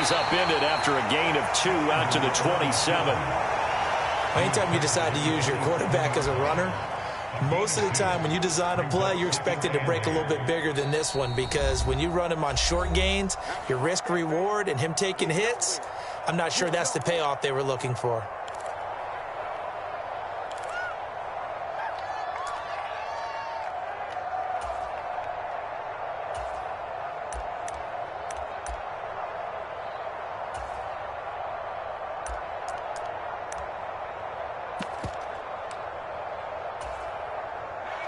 is upended after a gain of 2 out to the 27. Anytime you decide to use your quarterback as a runner, most of the time when you design a play, you're expected to break a little bit bigger than this one, because when you run him on short gains, your risk-reward and him taking hits, I'm not sure that's the payoff they were looking for.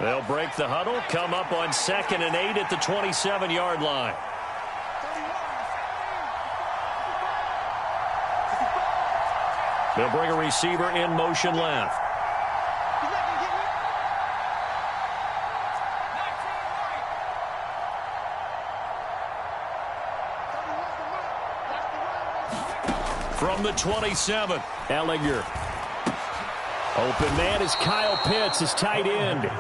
They'll break the huddle, come up on 2nd and 8 at the 27-yard line. They'll bring a receiver in motion left. From the 27, Ellinger. Open man is Kyle Pitts, his tight end.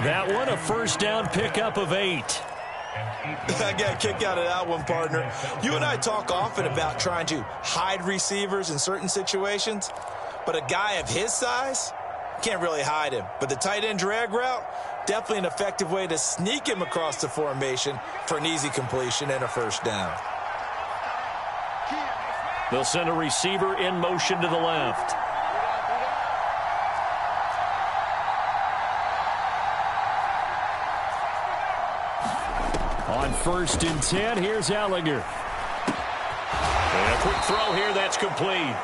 That one, a first down pickup of 8. I got a kick out of that one, partner. You and I talk often about trying to hide receivers in certain situations, but a guy of his size, can't really hide him. But the tight end drag route, definitely an effective way to sneak him across the formation for an easy completion and a first down. They'll send a receiver in motion to the left. On 1st and 10, here's Ellinger. And a quick throw here, that's complete.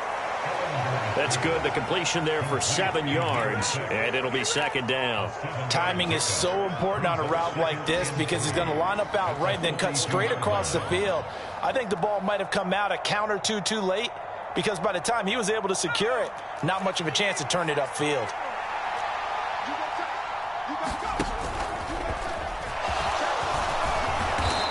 That's good. The completion there for 7 yards, and it'll be 2nd down. Timing is so important on a route like this, because he's going to line up out right and then cut straight across the field. I think the ball might have come out a count or two too late, because by the time he was able to secure it, not much of a chance to turn it upfield.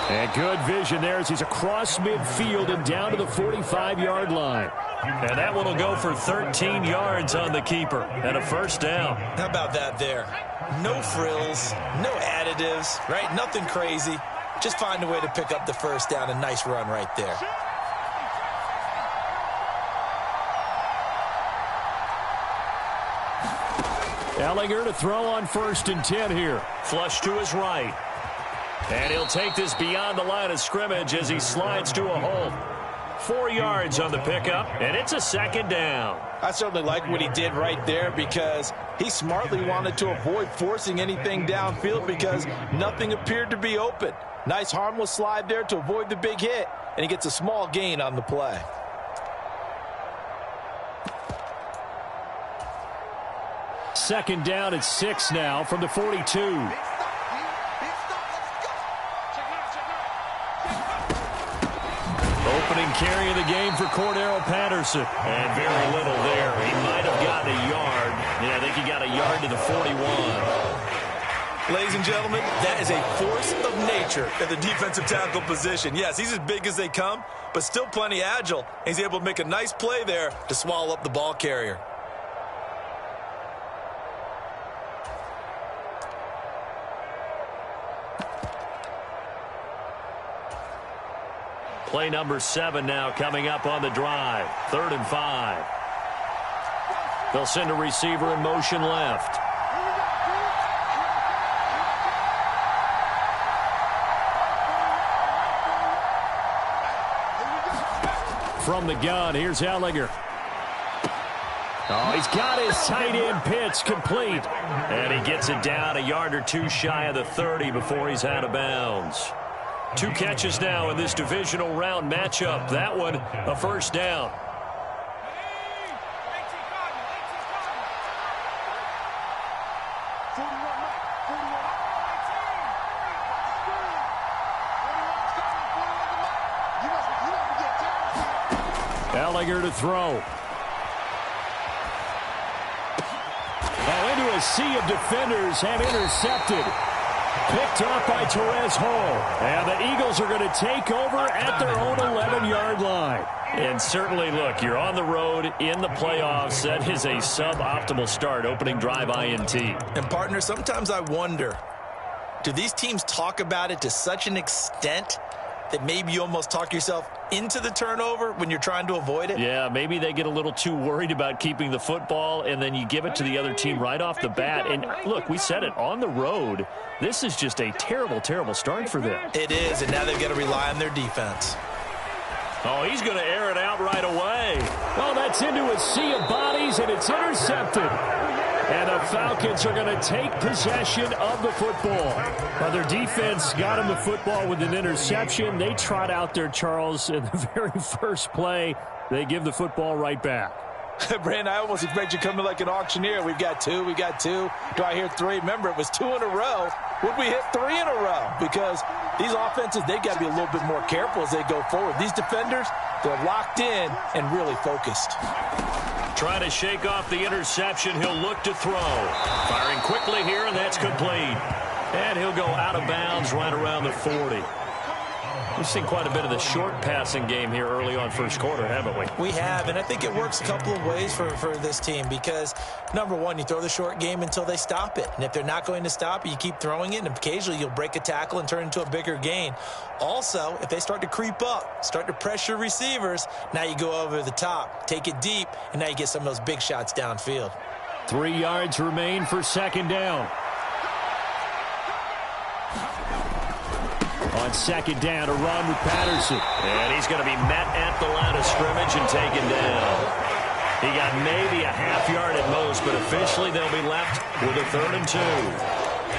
And good vision there as he's across midfield and down to the 45-yard line. And that one will go for 13 yards on the keeper and a first down. How about that there? No frills, no additives, right? Nothing crazy. Just find a way to pick up the first down. A nice run right there. Ellinger to throw on 1st and 10 here. Flush to his right. And he'll take this beyond the line of scrimmage as he slides to a hole. 4 yards on the pickup, and it's a 2nd down. I certainly like what he did right there, because he smartly wanted to avoid forcing anything downfield because nothing appeared to be open. Nice harmless slide there to avoid the big hit, and he gets a small gain on the play. Second down at 6 now from the 42. Opening carry of the game for Cordero Patterson. And very little there. He might have gotten a yard. Yeah, I think he got a yard to the 41. Ladies and gentlemen, that is a force of nature at the defensive tackle position. Yes, he's as big as they come, but still plenty agile. He's able to make a nice play there to swallow up the ball carrier. Play number 7 now coming up on the drive. 3rd and 5. They'll send a receiver in motion left. From the gun, here's Ellinger. Oh, he's got his tight end pitch complete. And he gets it down a yard or 2 shy of the 30 before he's out of bounds. 2 catches now in this divisional round matchup. That one, a first down. Ellinger to throw. Oh, into a sea of defenders have intercepted. Picked off by Terez Hall. And the Eagles are going to take over at their own 11-yard line. And certainly, look, you're on the road in the playoffs. That is a suboptimal start, opening drive INT. And, partner, sometimes I wonder, do these teams talk about it to such an extent that maybe you almost talk yourself into the turnover when you're trying to avoid it? Yeah, maybe they get a little too worried about keeping the football, and then you give it to the other team right off the bat. And look, we said it, on the road, this is just a terrible, terrible start for them. It is, and now they've got to rely on their defense. Oh, he's going to air it out right away. Oh, that's into a sea of bodies, and it's intercepted. And the Falcons are going to take possession of the football. Well, their defense got him the football with an interception. They trot out there, Charles, in the very first play. They give the football right back. Brandon, I almost expect you to come in like an auctioneer. We've got two. Do I hear three? Remember, it was 2 in a row. Would we hit 3 in a row? Because these offenses, they've got to be a little bit more careful as they go forward. These defenders, they're locked in and really focused. Trying to shake off the interception. He'll look to throw. Firing quickly here, and that's complete. And he'll go out of bounds right around the 40. We've seen quite a bit of the short passing game here early on first quarter, haven't we? We have, and I think it works a couple of ways for this team because, number one, you throw the short game until they stop it. And if they're not going to stop it, you keep throwing it, and occasionally you'll break a tackle and turn it into a bigger gain. Also, if they start to creep up, start to pressure receivers, now you go over the top, take it deep, and now you get some of those big shots downfield. 3 yards remain for second down. On second down, a run with Patterson. And he's going to be met at the line of scrimmage and taken down. He got maybe a half yard at most, but officially they'll be left with a 3rd and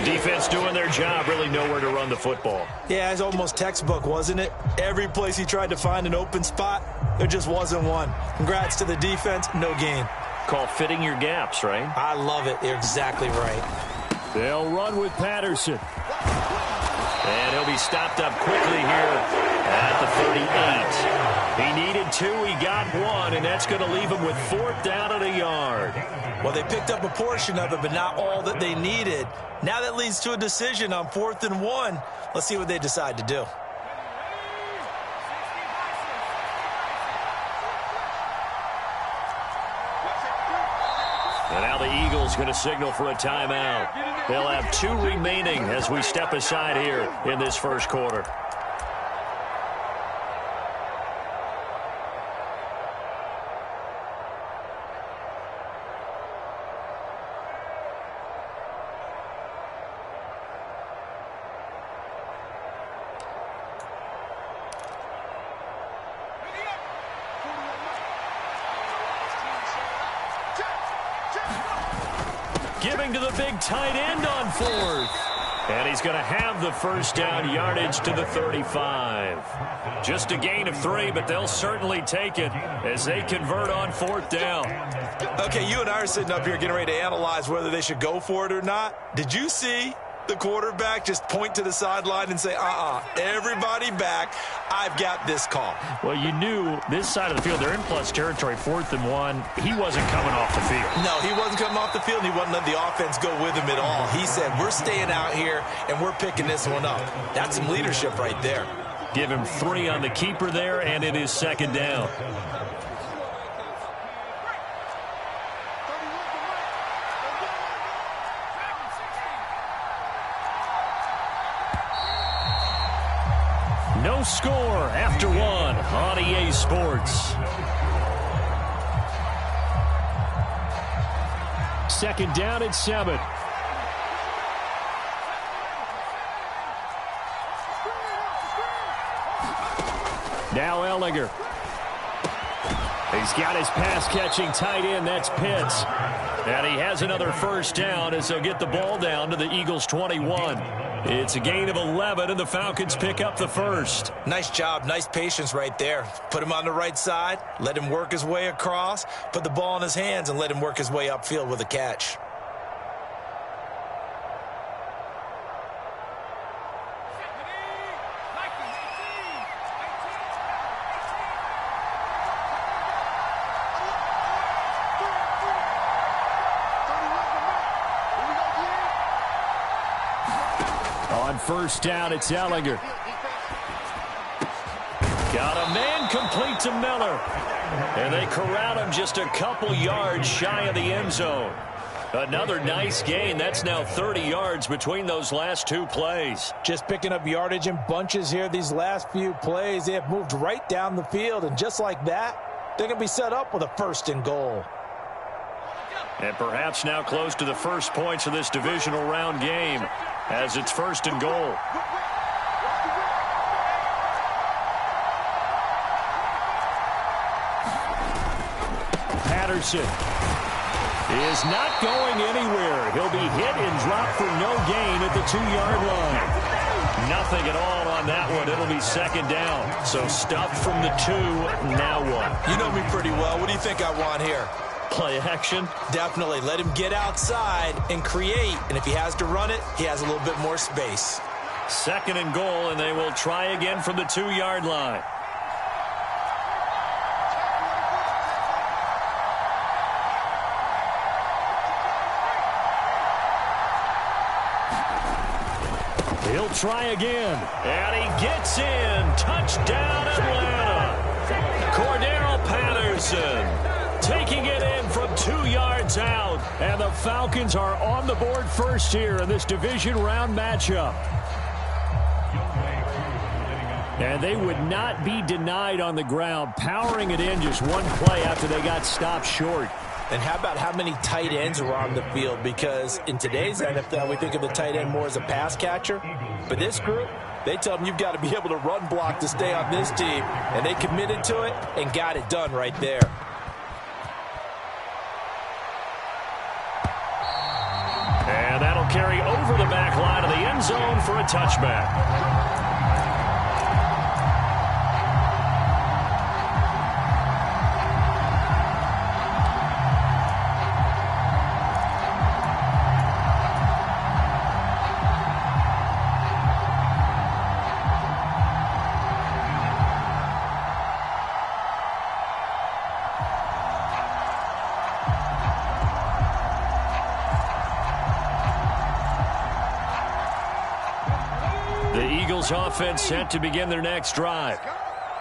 2. Defense doing their job, really nowhere to run the football. Yeah, it's almost textbook, wasn't it? Every place he tried to find an open spot, there just wasn't one. Congrats to the defense, no gain. Call fitting your gaps, right? I love it. You're exactly right. They'll run with Patterson. And he'll be stopped up quickly here at the 38. He needed 2, he got 1, and that's going to leave him with 4th down and a yard. Well, they picked up a portion of it, but not all that they needed. Now that leads to a decision on 4th and 1. Let's see what they decide to do. And now the Eagles going to signal for a timeout. They'll have 2 remaining as we step aside here in this first quarter. Giving to the big tight end on 4th. And he's going to have the first down yardage to the 35. Just a gain of 3, but they'll certainly take it as they convert on 4th down. Okay, you and I are sitting up here getting ready to analyze whether they should go for it or not. Did you see the quarterback just point to the sideline and say, everybody back, I've got this call? Well, you knew this side of the field, they're in plus territory, 4th and 1. He wasn't coming off the field. No, he wasn't coming off the field, and he wasn't letting the offense go with him at all. He said, we're staying out here, and we're picking this one up. That's some leadership right there. Give him 3 on the keeper there, and it is second down. No score after 1 on EA Sports. Second down at 7. Now Ellinger. He's got his pass-catching tight end. That's Pitts. And he has another first down as they'll get the ball down to the Eagles' 21. It's a gain of 11, and the Falcons pick up the first. Nice job. Nice patience right there. Put him on the right side, let him work his way across, put the ball in his hands, and let him work his way upfield with a catch. On first down, it's Ellinger. Got a man complete to Miller. And they corral him just a couple yards shy of the end zone. Another nice gain. That's now 30 yards between those last two plays. Just picking up yardage in bunches here these last few plays. They have moved right down the field, and just like that, they're going to be set up with a 1st and goal. And perhaps now close to the first points of this divisional round game as it's 1st and goal. Patterson is not going anywhere. He'll be hit and dropped for no gain at the 2-yard line. Nothing at all on that one. It'll be 2nd down. So stuffed from the 2. Now what? You know me pretty well. What do you think I want here? Play action? Definitely. Let him get outside and create. And if he has to run it, he has a little bit more space. 2nd and goal, and they will try again from the 2-yard line. He'll try again. And he gets in. Touchdown, Atlanta. Cordero Patterson taking it in from 2 yards out. And the Falcons are on the board first here in this division round matchup. And they would not be denied on the ground, powering it in just one play after they got stopped short. And how about how many tight ends are on the field? Because in today's NFL, we think of the tight end more as a pass catcher. But this group, they tell them you've got to be able to run block to stay on this team. And they committed to it and got it done right there. And that'll carry over the back line of the end zone for a touchback. Offense set to begin their next drive.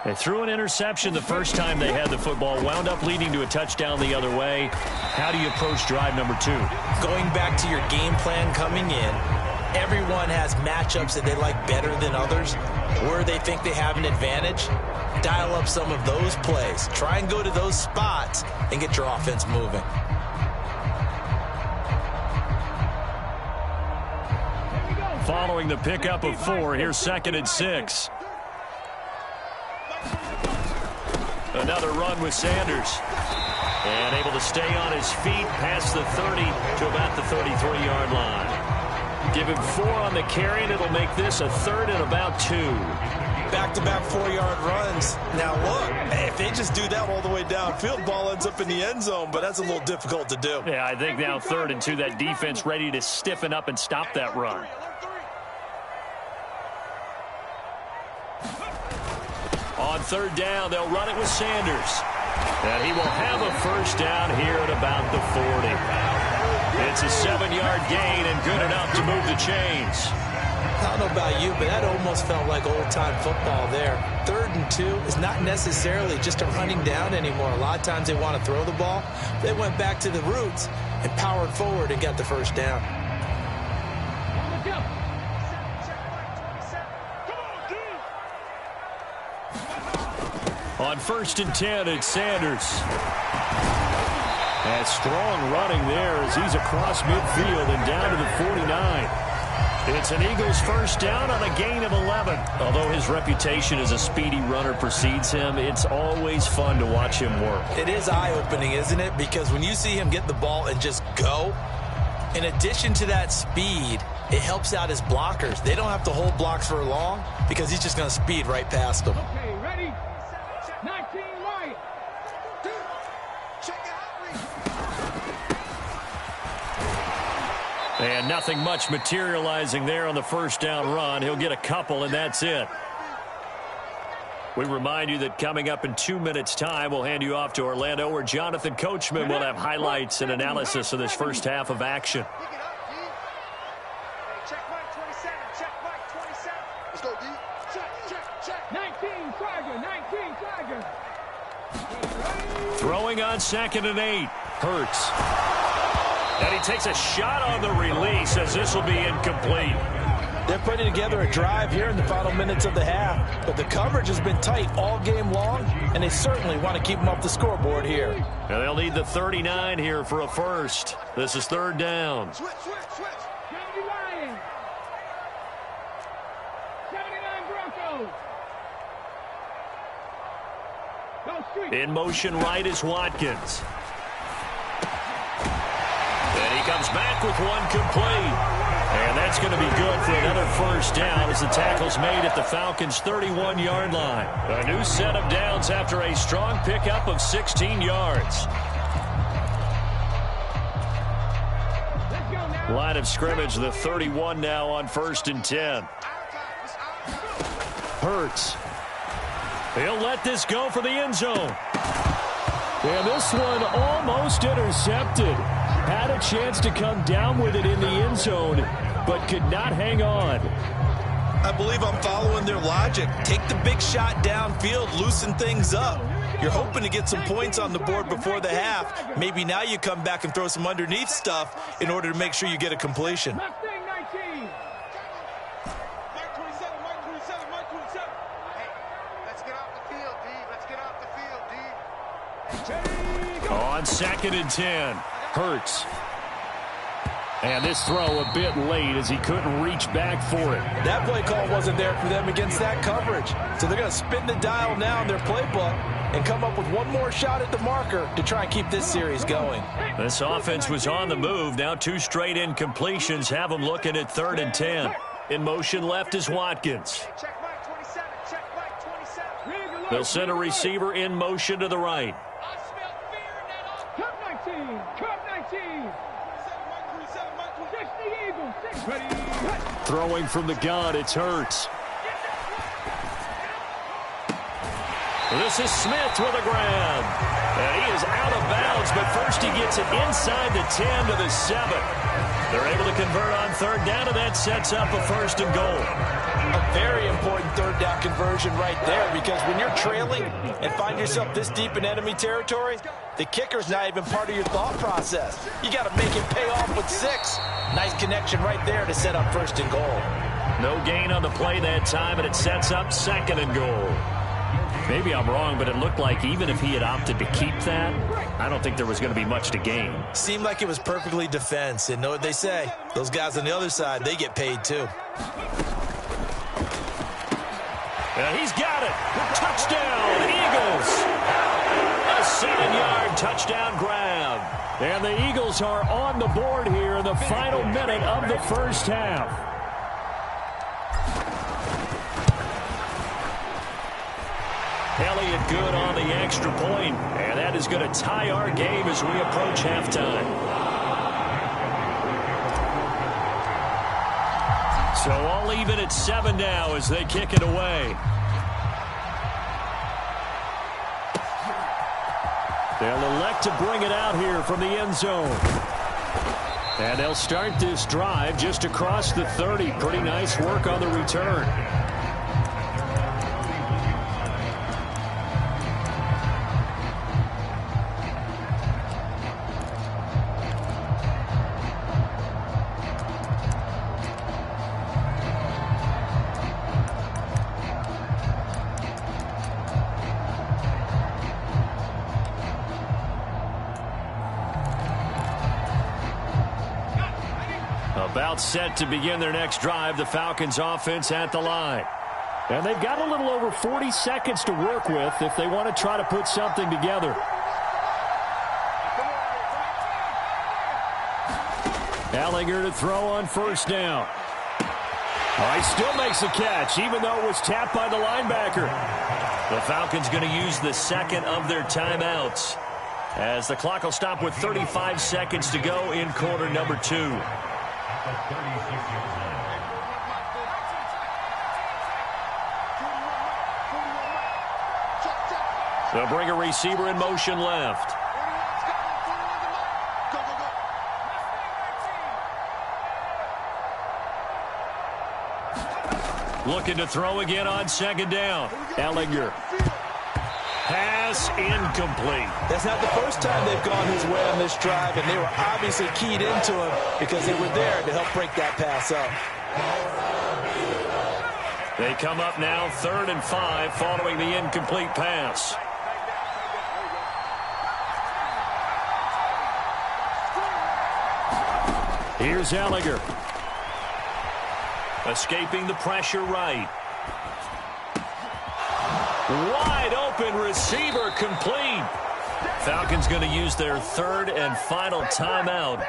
They threw an interception the first time they had the football, wound up leading to a touchdown the other way. How do you approach drive number 2? Going back to your game plan coming in, everyone has matchups that they like better than others, where they think they have an advantage. Dial up some of those plays. Try and go to those spots and get your offense moving. Following the pickup of 4, here's 2nd and 6. Another run with Sanders. And able to stay on his feet past the 30 to about the 33-yard line. Give him 4 on the carry, and it'll make this a 3rd and about 2. Back-to-back 4-yard runs. Now, look, if they just do that all the way downfield, ball ends up in the end zone, but that's a little difficult to do. Yeah, I think now 3rd and 2, that defense ready to stiffen up and stop that run. On 3rd down, they'll run it with Sanders. And he will have a 1st down here at about the 40. It's a 7-yard gain and good enough to move the chains. I don't know about you, but that almost felt like old-time football there. 3rd and 2 is not necessarily just a running down anymore. A lot of times they want to throw the ball. They went back to the roots and powered forward and got the 1st down. On 1st and 10, it's Sanders. And strong running there as he's across midfield and down to the 49. It's an Eagles 1st down on a gain of 11. Although his reputation as a speedy runner precedes him, it's always fun to watch him work. It is eye-opening, isn't it? Because when you see him get the ball and just go, in addition to that speed, it helps out his blockers. They don't have to hold blocks for long because he's just going to speed right past them. Okay, ready? 19 right. And nothing much materializing there on the 1st down run. He'll get a couple, and that's it. We remind you that coming up in 2 minutes' time, we'll hand you off to Orlando, where Jonathan Coachman will have highlights and analysis of this first half of action. Check Mike 27. Check Mike 27. Let's go, D. Check. 19 Tiger. 19 Tiger. Throwing on 2nd and 8. Hurts. And he takes a shot on the release as this will be incomplete. They're putting together a drive here in the final minutes of the half, but the coverage has been tight all game long, and they certainly want to keep them off the scoreboard here. And they'll need the 39 here for a first. This is third down. Switch. 79 Broncos. In motion right is Watkins. And he comes back with one complete. And that's going to be good for another first down as the tackle's made at the Falcons' 31-yard line. A new set of downs after a strong pickup of 16 yards. Line of scrimmage, the 31 now on 1st and 10. Hurts. He'll let this go for the end zone. And this one almost intercepted. Had a chance to come down with it in the end zone, but could not hang on. I believe I'm following their logic. Take the big shot downfield, loosen things up. You're hoping to get some points on the board before the half. Maybe now you come back and throw some underneath stuff in order to make sure you get a completion. Mike 27. Hey, let's get off the field, D. Let's get off the field, D. On 2nd and 10, Hurts. And this throw a bit late as he couldn't reach back for it. That play call wasn't there for them against that coverage. So they're going to spin the dial now in their playbook and come up with one more shot at the marker to try and keep this series going. This offense was on the move. Now 2 straight incompletions have them looking at 3rd and 10. In motion left is Watkins. Check Mike 27. Check Mike 27. They'll send a receiver in motion to the right. I smell fear in that. Cup 19. Cup 19. 60 Eagles. 6 ready. Throwing from the gun, it's Hurts. This is Smith with a grab. And he is out of bounds, but first he gets it inside the 10 to the 7. They're able to convert on 3rd down, and that sets up a 1st and goal. A very important 3rd down conversion right there, because when you're trailing and find yourself this deep in enemy territory, the kicker's not even part of your thought process. You got to make it pay off with 6. Nice connection right there to set up 1st and goal. No gain on the play that time, and it sets up 2nd and goal. Maybe I'm wrong, but it looked like even if he had opted to keep that, I don't think there was going to be much to gain. Seemed like it was perfectly defense, and know what they say. Those guys on the other side, they get paid too. And he's got it. Touchdown, Eagles. A 7-yard touchdown grab. And the Eagles are on the board here in the final minute of the first half. Elliott good on the extra point, and that is going to tie our game as we approach halftime. So all even at 7 now as they kick it away. They'll elect to bring it out here from the end zone. And they'll start this drive just across the 30. Pretty nice work on the return. About set to begin their next drive, the Falcons offense at the line. And they've got a little over 40 seconds to work with if they want to try to put something together. Ellinger to throw on 1st down. Oh, he still makes a catch, even though it was tapped by the linebacker. The Falcons going to use the 2nd of their timeouts, as the clock will stop with 35 seconds to go in quarter number 2. They'll bring a receiver in motion left. Looking to throw again on 2nd down. Ellinger has pass incomplete. That's not the first time they've gone his way on this drive, and they were obviously keyed into him because they were there to help break that pass up. They come up now 3rd and 5 following the incomplete pass. Here's Ellinger. Escaping the pressure right. Wide open receiver complete. Falcons going to use their 3rd and final timeout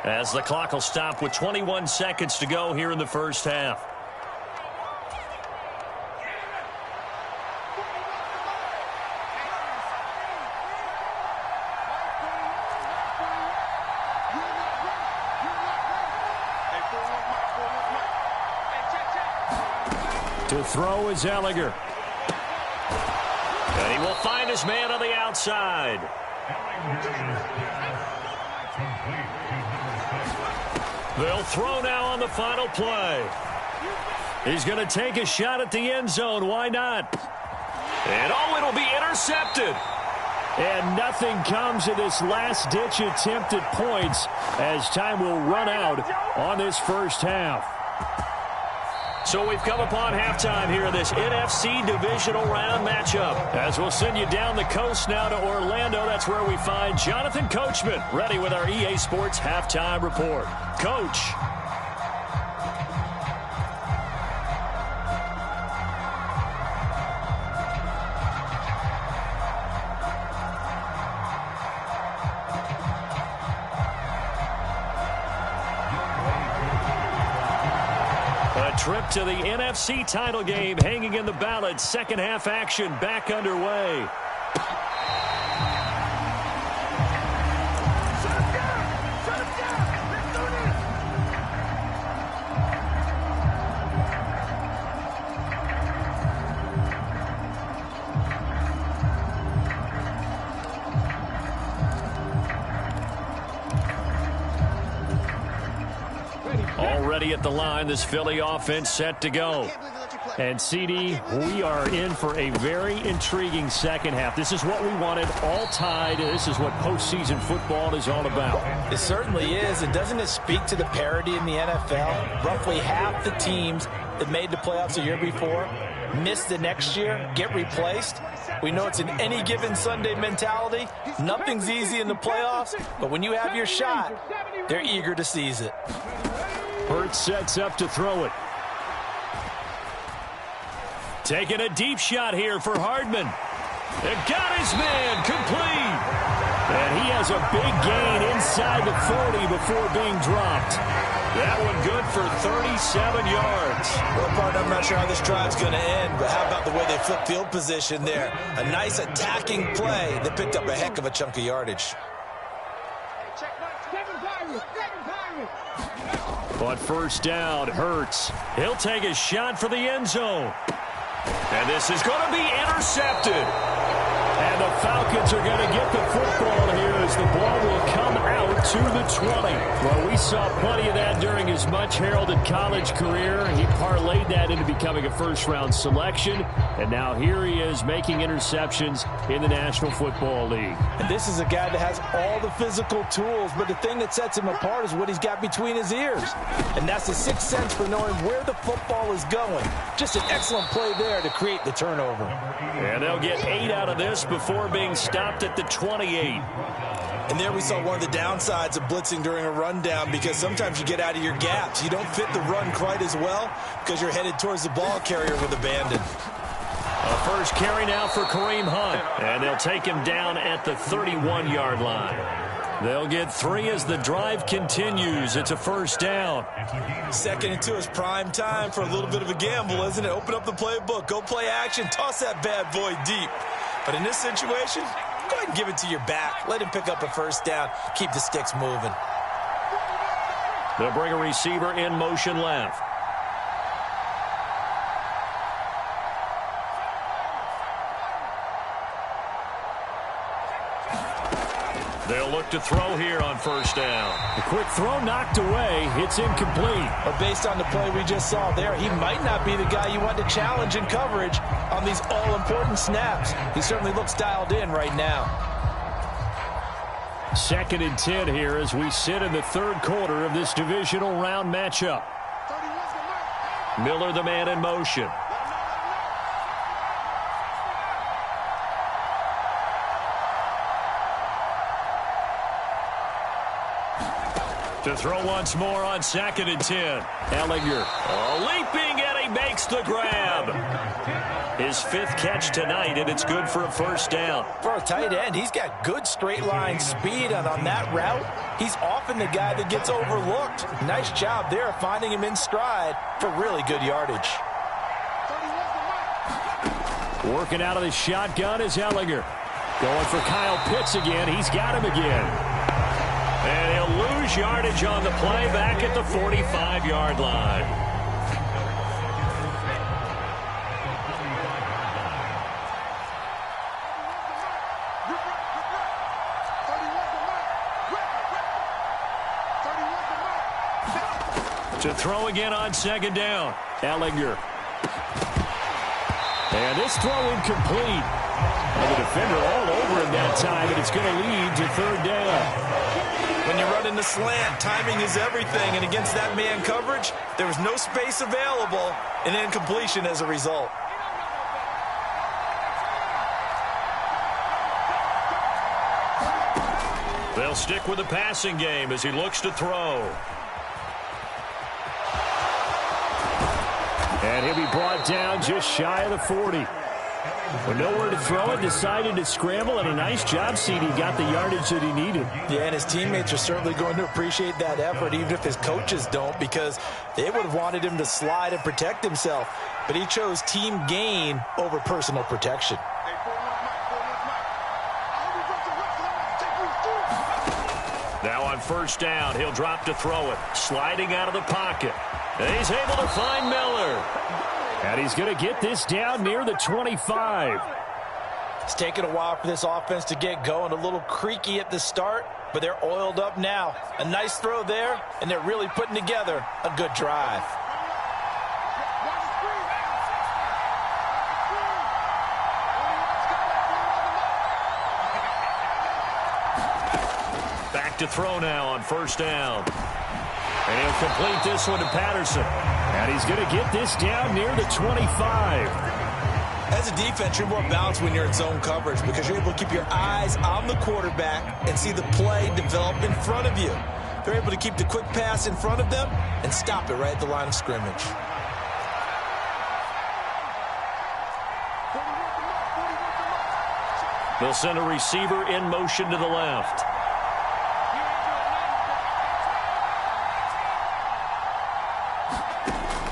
as the clock will stop with 21 seconds to go here in the first half. To throw is Ellinger. And he will find his man on the outside. They'll throw now on the final play. He's going to take a shot at the end zone. Why not? And it'll be intercepted. And nothing comes of this last-ditch attempt at points as time will run out on this first half. So we've come upon halftime here in this NFC divisional round matchup. As we'll send you down the coast now to Orlando, that's where we find Jonathan Coachman ready with our EA Sports halftime report. Coach. Trip to the NFC title game hanging in the balance. Second half action back underway. Already at the line, this Philly offense set to go. And, CD, we are in for a very intriguing second half. This is what we wanted, all tied. This is what postseason football is all about. It certainly is. And doesn't it speak to the parity in the NFL? Roughly half the teams that made the playoffs the year before miss the next year, get replaced. We know it's an any given Sunday mentality. Nothing's easy in the playoffs, but when you have your shot, they're eager to seize it. Hurts sets up to throw it. Taking a deep shot here for Hardman. It got his man complete. And he has a big gain inside the 40 before being dropped. That one good for 37 yards. Well, partner, I'm not sure how this drive's going to end, but how about the way they flip field position there? A nice attacking play that picked up a heck of a chunk of yardage. On first down, Hurts. He'll take a shot for the end zone. And this is going to be intercepted. And the Falcons are going to get the football here as the ball will come out to the 20. Well, we saw plenty of that during his much-heralded college career. He parlayed that into becoming a first-round selection. And now here he is making interceptions in the National Football League. And this is a guy that has all the physical tools, but the thing that sets him apart is what he's got between his ears. And that's the sixth sense for knowing where the football is going. Just an excellent play there to create the turnover. And they'll get 8 out of this before being stopped at the 28. And there we saw one of the downsides of blitzing during a rundown, because sometimes you get out of your gaps. You don't fit the run quite as well because you're headed towards the ball carrier with abandon. A first carry now for Kareem Hunt. And they'll take him down at the 31-yard line. They'll get 3 as the drive continues. It's a first down. 2nd and 2 is prime time for a little bit of a gamble, isn't it? Open up the playbook. Go play action. Toss that bad boy deep. But in this situation, go ahead and give it to your back. Let him pick up a first down. Keep the sticks moving. They'll bring a receiver in motion left. They'll look to throw here on first down. The quick throw knocked away. It's incomplete. But based on the play we just saw there, he might not be the guy you want to challenge in coverage on these all-important snaps. He certainly looks dialed in right now. 2nd and 10 here as we sit in the third quarter of this divisional round matchup. Miller, the man in motion. To throw once more on 2nd and 10. Ellinger leaping, and he makes the grab. His 5th catch tonight, and it's good for a first down. For a tight end, he's got good straight line speed, and on that route, he's often the guy that gets overlooked. Nice job there finding him in stride for really good yardage. Working out of the shotgun is Ellinger. Going for Kyle Pitts again. He's got him again. And he'll lose yardage on the play back at the 45-yard line. To throw again on 2nd down. Ellinger. And this throw incomplete. And the defender all over him that time, and it's going to lead to 3rd down. When you run in the slant, timing is everything, and against that man coverage, there was no space available, and incompletion as a result. They'll stick with the passing game as he looks to throw. And he'll be brought down just shy of the 40. With nowhere to throw it, decided to scramble, and a nice job, CD got the yardage that he needed. Yeah, and his teammates are certainly going to appreciate that effort, even if his coaches don't, because they would have wanted him to slide and protect himself. But he chose team gain over personal protection. Now on first down, he'll drop to throw it. Sliding out of the pocket. And he's able to find Miller. And he's going to get this down near the 25. It's taken a while for this offense to get going. A little creaky at the start, but they're oiled up now. A nice throw there, and they're really putting together a good drive. Back to throw now on first down. And he'll complete this one to Patterson. And he's going to get this down near the 25. As a defense, you're more balanced when you're in zone coverage because you're able to keep your eyes on the quarterback and see the play develop in front of you. They're able to keep the quick pass in front of them and stop it right at the line of scrimmage. They'll send a receiver in motion to the left.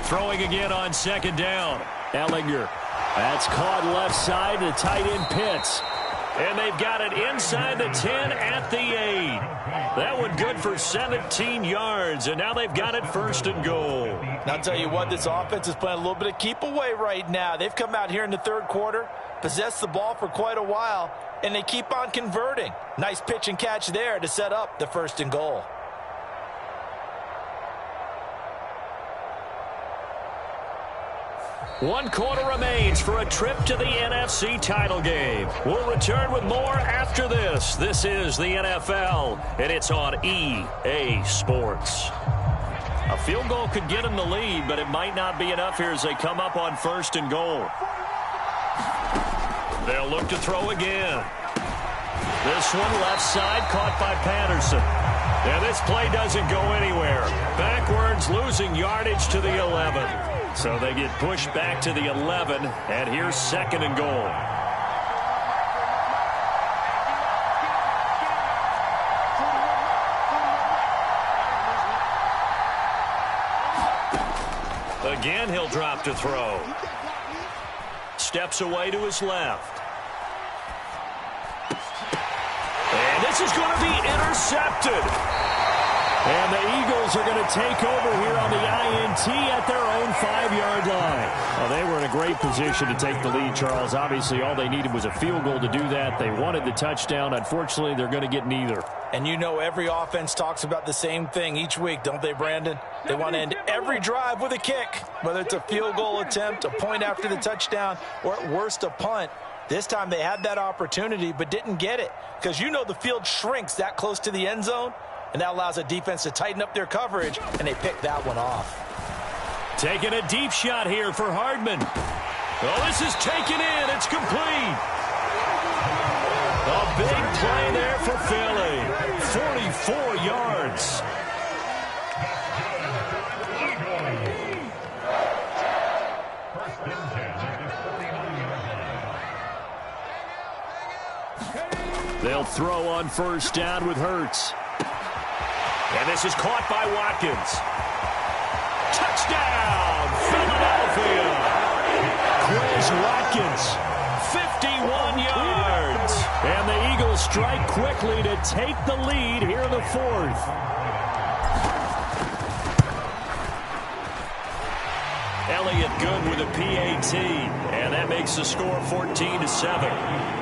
Throwing again on second down. Ellinger. That's caught left side to tight end Pitts. And they've got it inside the 10 at the 8. That one good for 17 yards, and now they've got it first and goal. And I'll tell you what, this offense is playing a little bit of keep away right now. They've come out here in the third quarter, possessed the ball for quite a while, and they keep on converting. Nice pitch and catch there to set up the first and goal. One quarter remains for a trip to the NFC title game. We'll return with more after this. This is the NFL, and it's on EA Sports. A field goal could get them the lead, but it might not be enough here as they come up on first and goal. They'll look to throw again. This one left side caught by Patterson. And this play doesn't go anywhere. Backwards, losing yardage to the 11. So they get pushed back to the 11, and here's second and goal. Again, he'll drop to throw. Steps away to his left. And this is going to be intercepted. And the Eagles are going to take over here on the INT at their own 5-yard line. Well, they were in a great position to take the lead, Charles. Obviously, all they needed was a field goal to do that. They wanted the touchdown. Unfortunately, they're going to get neither. And you know every offense talks about the same thing each week, don't they, Brandon? They want to end every drive with a kick, whether it's a field goal attempt, a point after the touchdown, or at worst a punt. This time they had that opportunity but didn't get it because you know the field shrinks that close to the end zone, and that allows a defense to tighten up their coverage, and they picked that one off. Taking a deep shot here for Hardman. Oh, this is taken in. It's complete. A big play there for Philly. 44 yards. They'll throw on first down with Hurts. And this is caught by Watkins. Touchdown, Philadelphia. Chris Watkins, 51 yards. And the Eagles strike quickly to take the lead here in the fourth. Elliott good with a PAT. And that makes the score 14-7.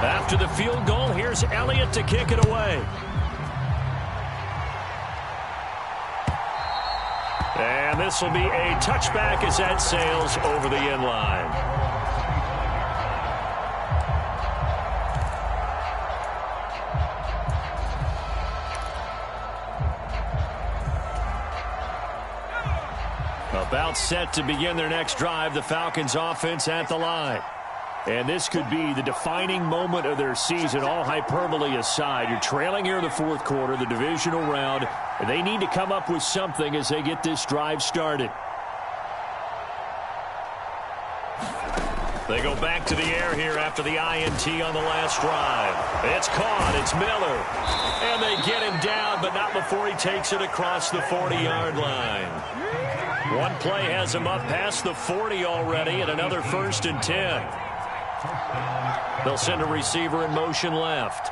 After the field goal, here's Elliott to kick it away. And this will be a touchback as that sails over the end line. About set to begin their next drive, the Falcons offense at the line. And this could be the defining moment of their season, all hyperbole aside. You're trailing here in the fourth quarter, the divisional round, and they need to come up with something as they get this drive started. They go back to the air here after the INT on the last drive. It's caught. It's Miller. And they get him down, but not before he takes it across the 40-yard line. One play has him up past the 40 already, and another 1st and 10. They'll send a receiver in motion left.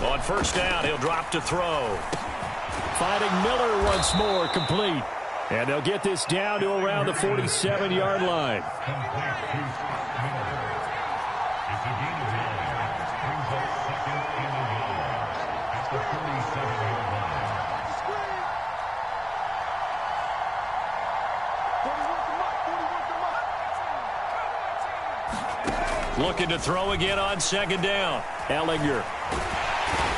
On first down, he'll drop to throw. Finding Miller once more, complete. And they'll get this down to around the 47-yard line. Looking to throw again on second down. Ellinger.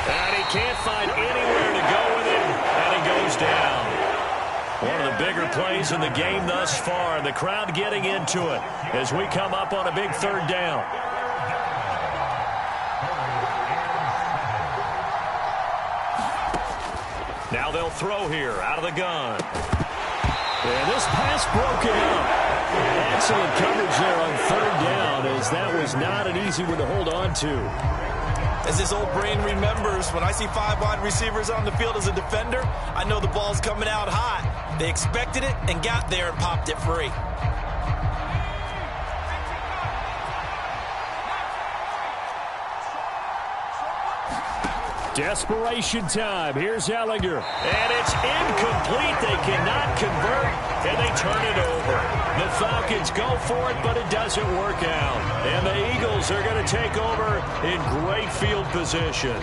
And he can't find anywhere to go with it, and he goes down. One of the bigger plays in the game thus far, and the crowd getting into it as we come up on a big third down. Now they'll throw here out of the gun. And this pass broken up. Excellent coverage there on third down, as that was not an easy one to hold on to. As this old brain remembers, when I see 5 wide receivers on the field as a defender, I know the ball's coming out hot. They expected it and got there and popped it free. Desperation time. Here's Ellinger. And it's incomplete. They cannot convert, and they turn it over. The Falcons go for it, but it doesn't work out. And the Eagles are going to take over in great field position.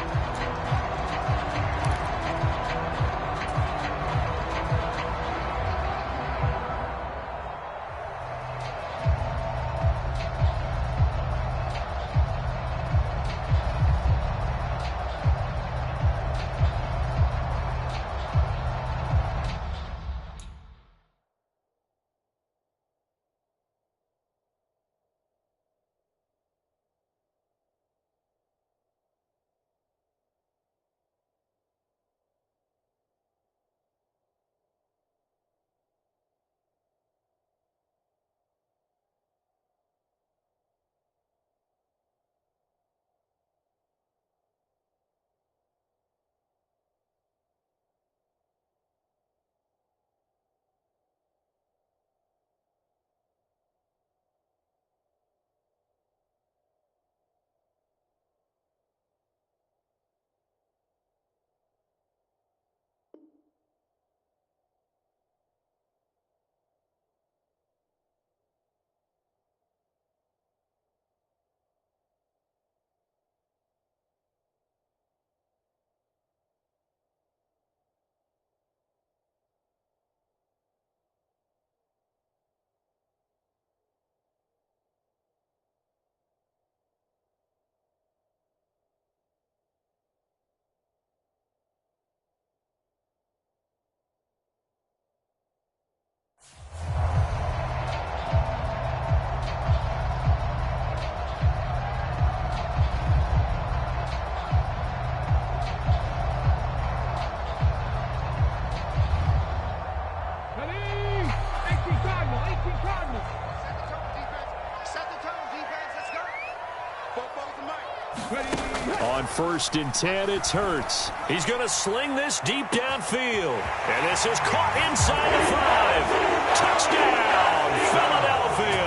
On 1st and 10, it's Hurts. He's going to sling this deep downfield. And this is caught inside the 5. Touchdown, Philadelphia.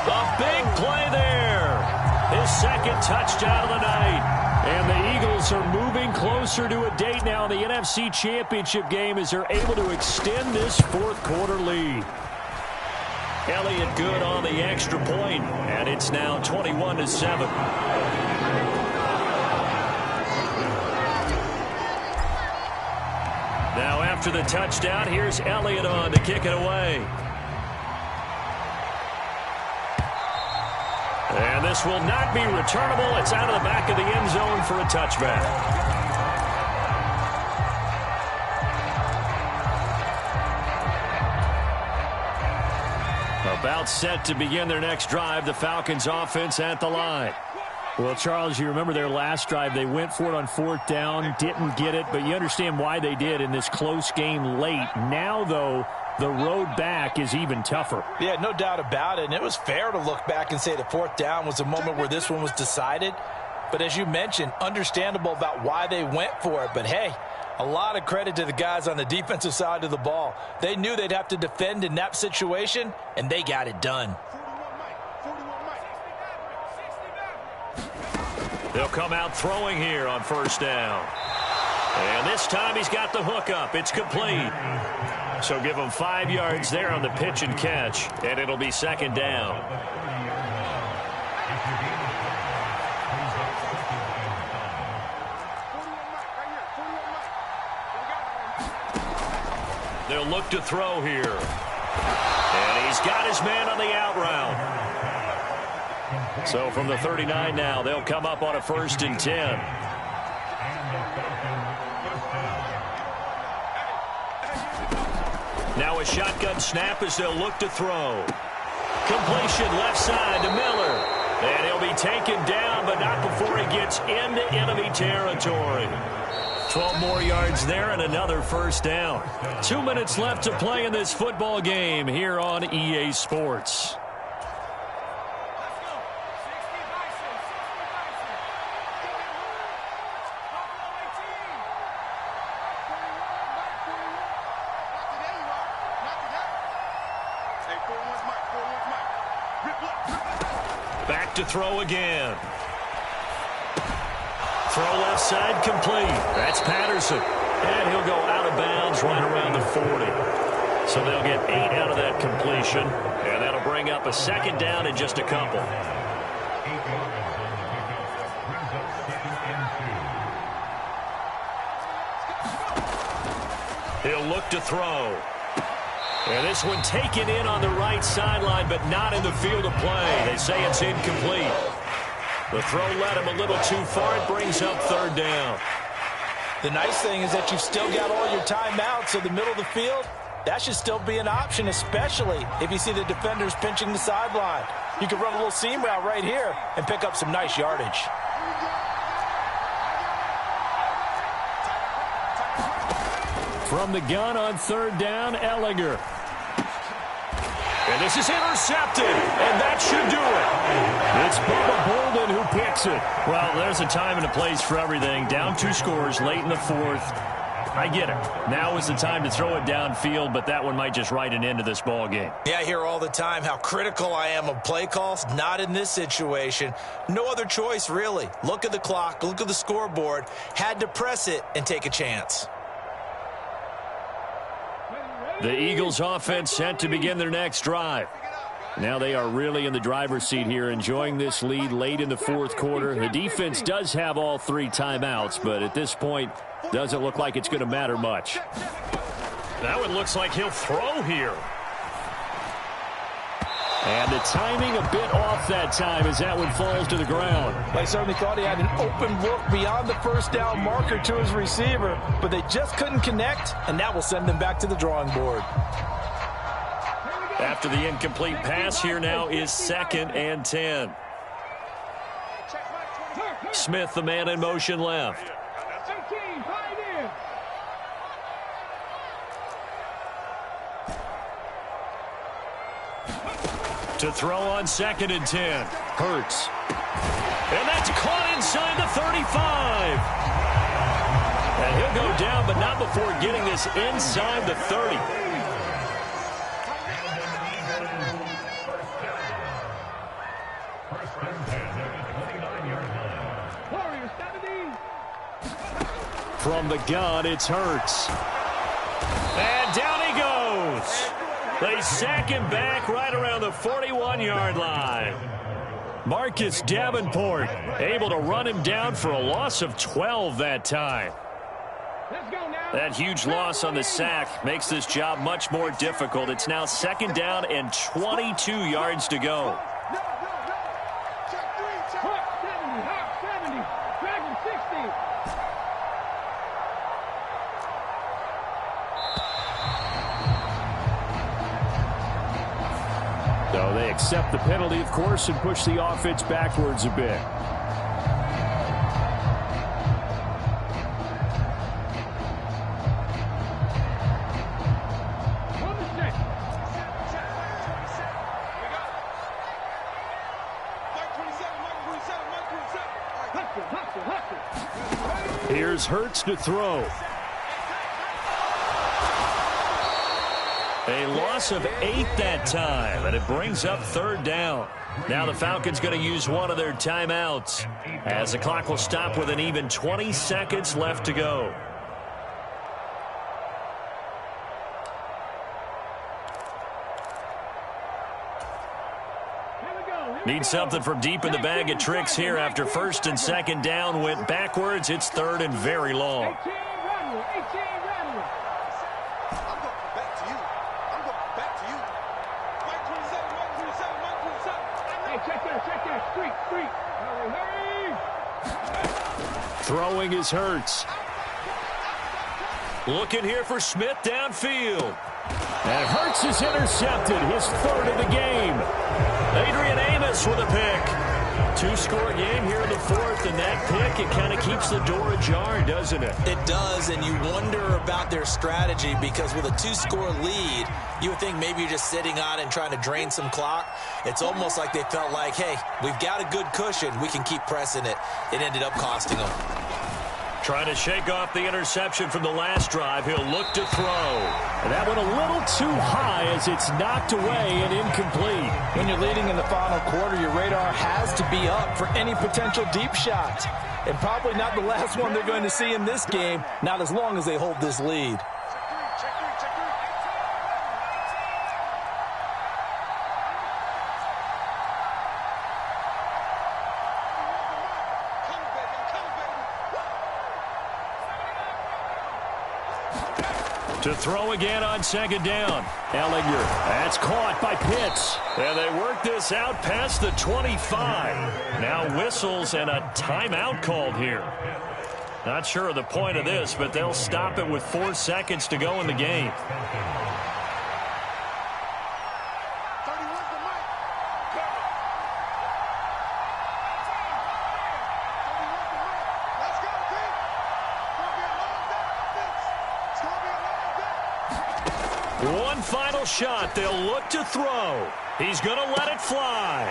A big play there. His second touchdown of the night. And the Eagles are moving closer to a date now in the NFC Championship game as they're able to extend this fourth-quarter lead. Elliott good on the extra point, and it's now 21-7. Now after the touchdown, here's Elliott on to kick it away. And this will not be returnable. It's out of the back of the end zone for a touchback. About set to begin their next drive, the Falcons offense at the line. Well, Charles, you remember their last drive. They went for it on 4th down, didn't get it, but you understand why they did in this close game late. Now, though, the road back is even tougher. Yeah, no doubt about it. And it was fair to look back and say the 4th down was a moment where this one was decided. But as you mentioned, understandable about why they went for it. But, hey, a lot of credit to the guys on the defensive side of the ball. They knew they'd have to defend in that situation, and they got it done. They'll come out throwing here on 1st down. And this time he's got the hook up. It's complete. So give him 5 yards there on the pitch and catch, and it'll be 2nd down. They'll look to throw here. And he's got his man on the out route. So from the 39 now, they'll come up on a 1st and 10. Now a shotgun snap as they'll look to throw. Completion left side to Miller. And he'll be taken down, but not before he gets into enemy territory. 12 more yards there and another 1st down. 2 minutes left to play in this football game here on EA Sports. Back to throw again. Throw left side complete. That's Patterson. And he'll go out of bounds right around the 40. So they'll get 8 out of that completion. And that'll bring up a 2nd down in just a couple. He'll look to throw. And this one taken in on the right sideline, but not in the field of play. They say it's incomplete. The throw led him a little too far. It brings up 3rd down. The nice thing is that you've still got all your timeouts, so the middle of the field, that should still be an option, especially if you see the defenders pinching the sideline. You can run a little seam route right here and pick up some nice yardage. From the gun on 3rd down, Ellinger. And this is intercepted, and that should do it. It's Bubba Bolden who picks it. Well, there's a time and a place for everything. Down 2 scores late in the 4th. I get it. Now is the time to throw it downfield, but that one might just write an end to this ball game. Yeah, I hear all the time how critical I am of play calls. Not in this situation. No other choice, really. Look at the clock. Look at the scoreboard. Had to press it and take a chance. The Eagles offense set to begin their next drive. Now they are really in the driver's seat here, enjoying this lead late in the 4th quarter. The defense does have all 3 timeouts, but at this point, doesn't look like it's going to matter much. That one looks like he'll throw here. And the timing a bit off that time as that one falls to the ground. I certainly thought he had an open look beyond the 1st down marker to his receiver, but they just couldn't connect, and that will send them back to the drawing board. After the incomplete pass, here now is 2nd and 10. Smith, the man in motion left. To throw on 2nd and 10. Hurts. And that's caught inside the 35. And he'll go down, but not before getting this inside the 30. From the gun, it's Hurts. And down he goes. They sack him back right around the 41-yard line. Marcus Davenport able to run him down for a loss of 12 that time. That huge loss on the sack makes this job much more difficult. It's now 2nd down and 22 yards to go. So they accept the penalty, of course, and push the offense backwards a bit. Here's Hurts to throw. A loss of 8 that time, and it brings up 3rd down. Now the Falcons going to use one of their timeouts, as the clock will stop with an even 20 seconds left to go. Need something from deep in the bag of tricks here after 1st and 2nd down went backwards. It's 3rd and very long. Throwing is Hurts. Looking here for Smith downfield. And Hurts is intercepted, his 3rd of the game. Adrian Amos with a pick. 2-score game here in the 4th, and that pick, it kind of keeps the door ajar, doesn't it? It does, and you wonder about their strategy, because with a 2-score lead, you would think maybe you're just sitting on it and trying to drain some clock. It's almost like they felt like, hey, we've got a good cushion. We can keep pressing it. It ended up costing them. Trying to shake off the interception from the last drive. He'll look to throw. And that went a little too high as it's knocked away and incomplete. When you're leading in the final quarter, your radar has to be up for any potential deep shots. And probably not the last one they're going to see in this game, not as long as they hold this lead. To throw again on 2nd down. Ellinger. That's caught by Pitts. And they work this out past the 25. Now whistles and a timeout called here. Not sure of the point of this, but they'll stop it with 4 seconds to go in the game. One final shot. They'll look to throw. He's going to let it fly.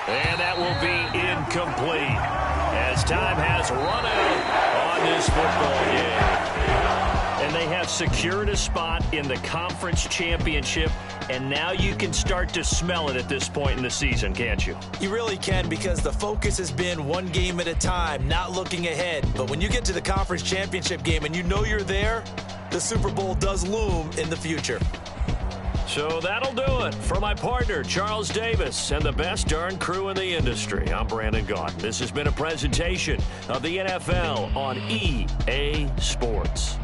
And that will be incomplete, as time has run out on this football game. And they have secured a spot in the conference championship, and now you can start to smell it at this point in the season, can't you? You really can, because the focus has been one game at a time, not looking ahead. But when you get to the conference championship game and you know you're there, the Super Bowl does loom in the future. So that'll do it. For my partner, Charles Davis, and the best darn crew in the industry, I'm Brandon Gaudin. This has been a presentation of the NFL on EA Sports.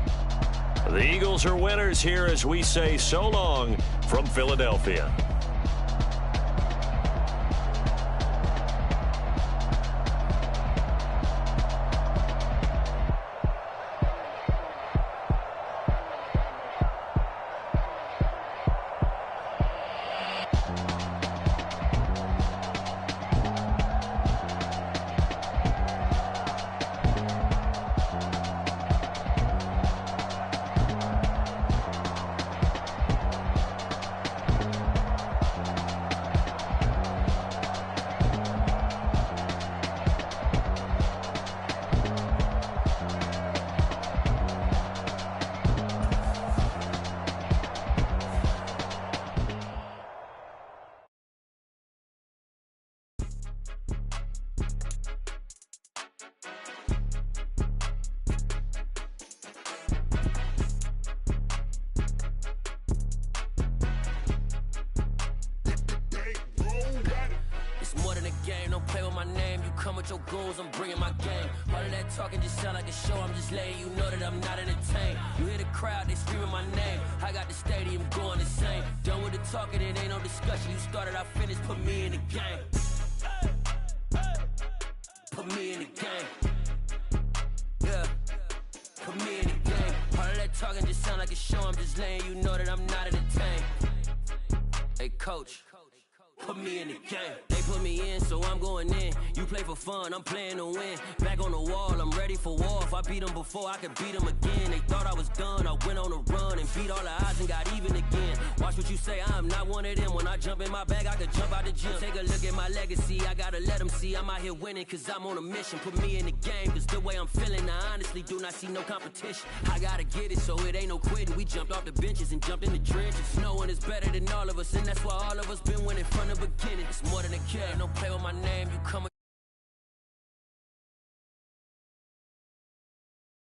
The Eagles are winners here as we say so long from Philadelphia. don't play with my name. You come with your goons, I'm bringing my game. All of that talking just sound like a show. I'm just letting you know that I'm not entertained. You hear the crowd, they screaming my name. I got the stadium going insane. Done with the talking, it ain't no discussion. You started, I finished, put me in the game. Put me in the game. Yeah. Put me in the game. All of that talking just sound like a show. I'm just letting you know that I'm not entertained. Hey, coach. Put me in the game. They put me in, so I'm going in. You play for fun, I'm playing to win. Back on the wall, I'm ready for war. If I beat them before, I could beat them again. They thought I was done, I went on a run and beat all the odds and got even again. Watch what you say, I'm not one of them. When I jump in my bag, I could jump out the gym. Take a look at my legacy, I gotta let them see I'm out here winning, cause I'm on a mission. Put me in the game, cause the way I'm feeling, I honestly do not see no competition. I gotta get it, so it ain't no quitting. We jumped off the benches and jumped in the trenches. No one is better than all of us, and that's why all of us been winning from the beginning. It's more than a kid, don't play with my name, you come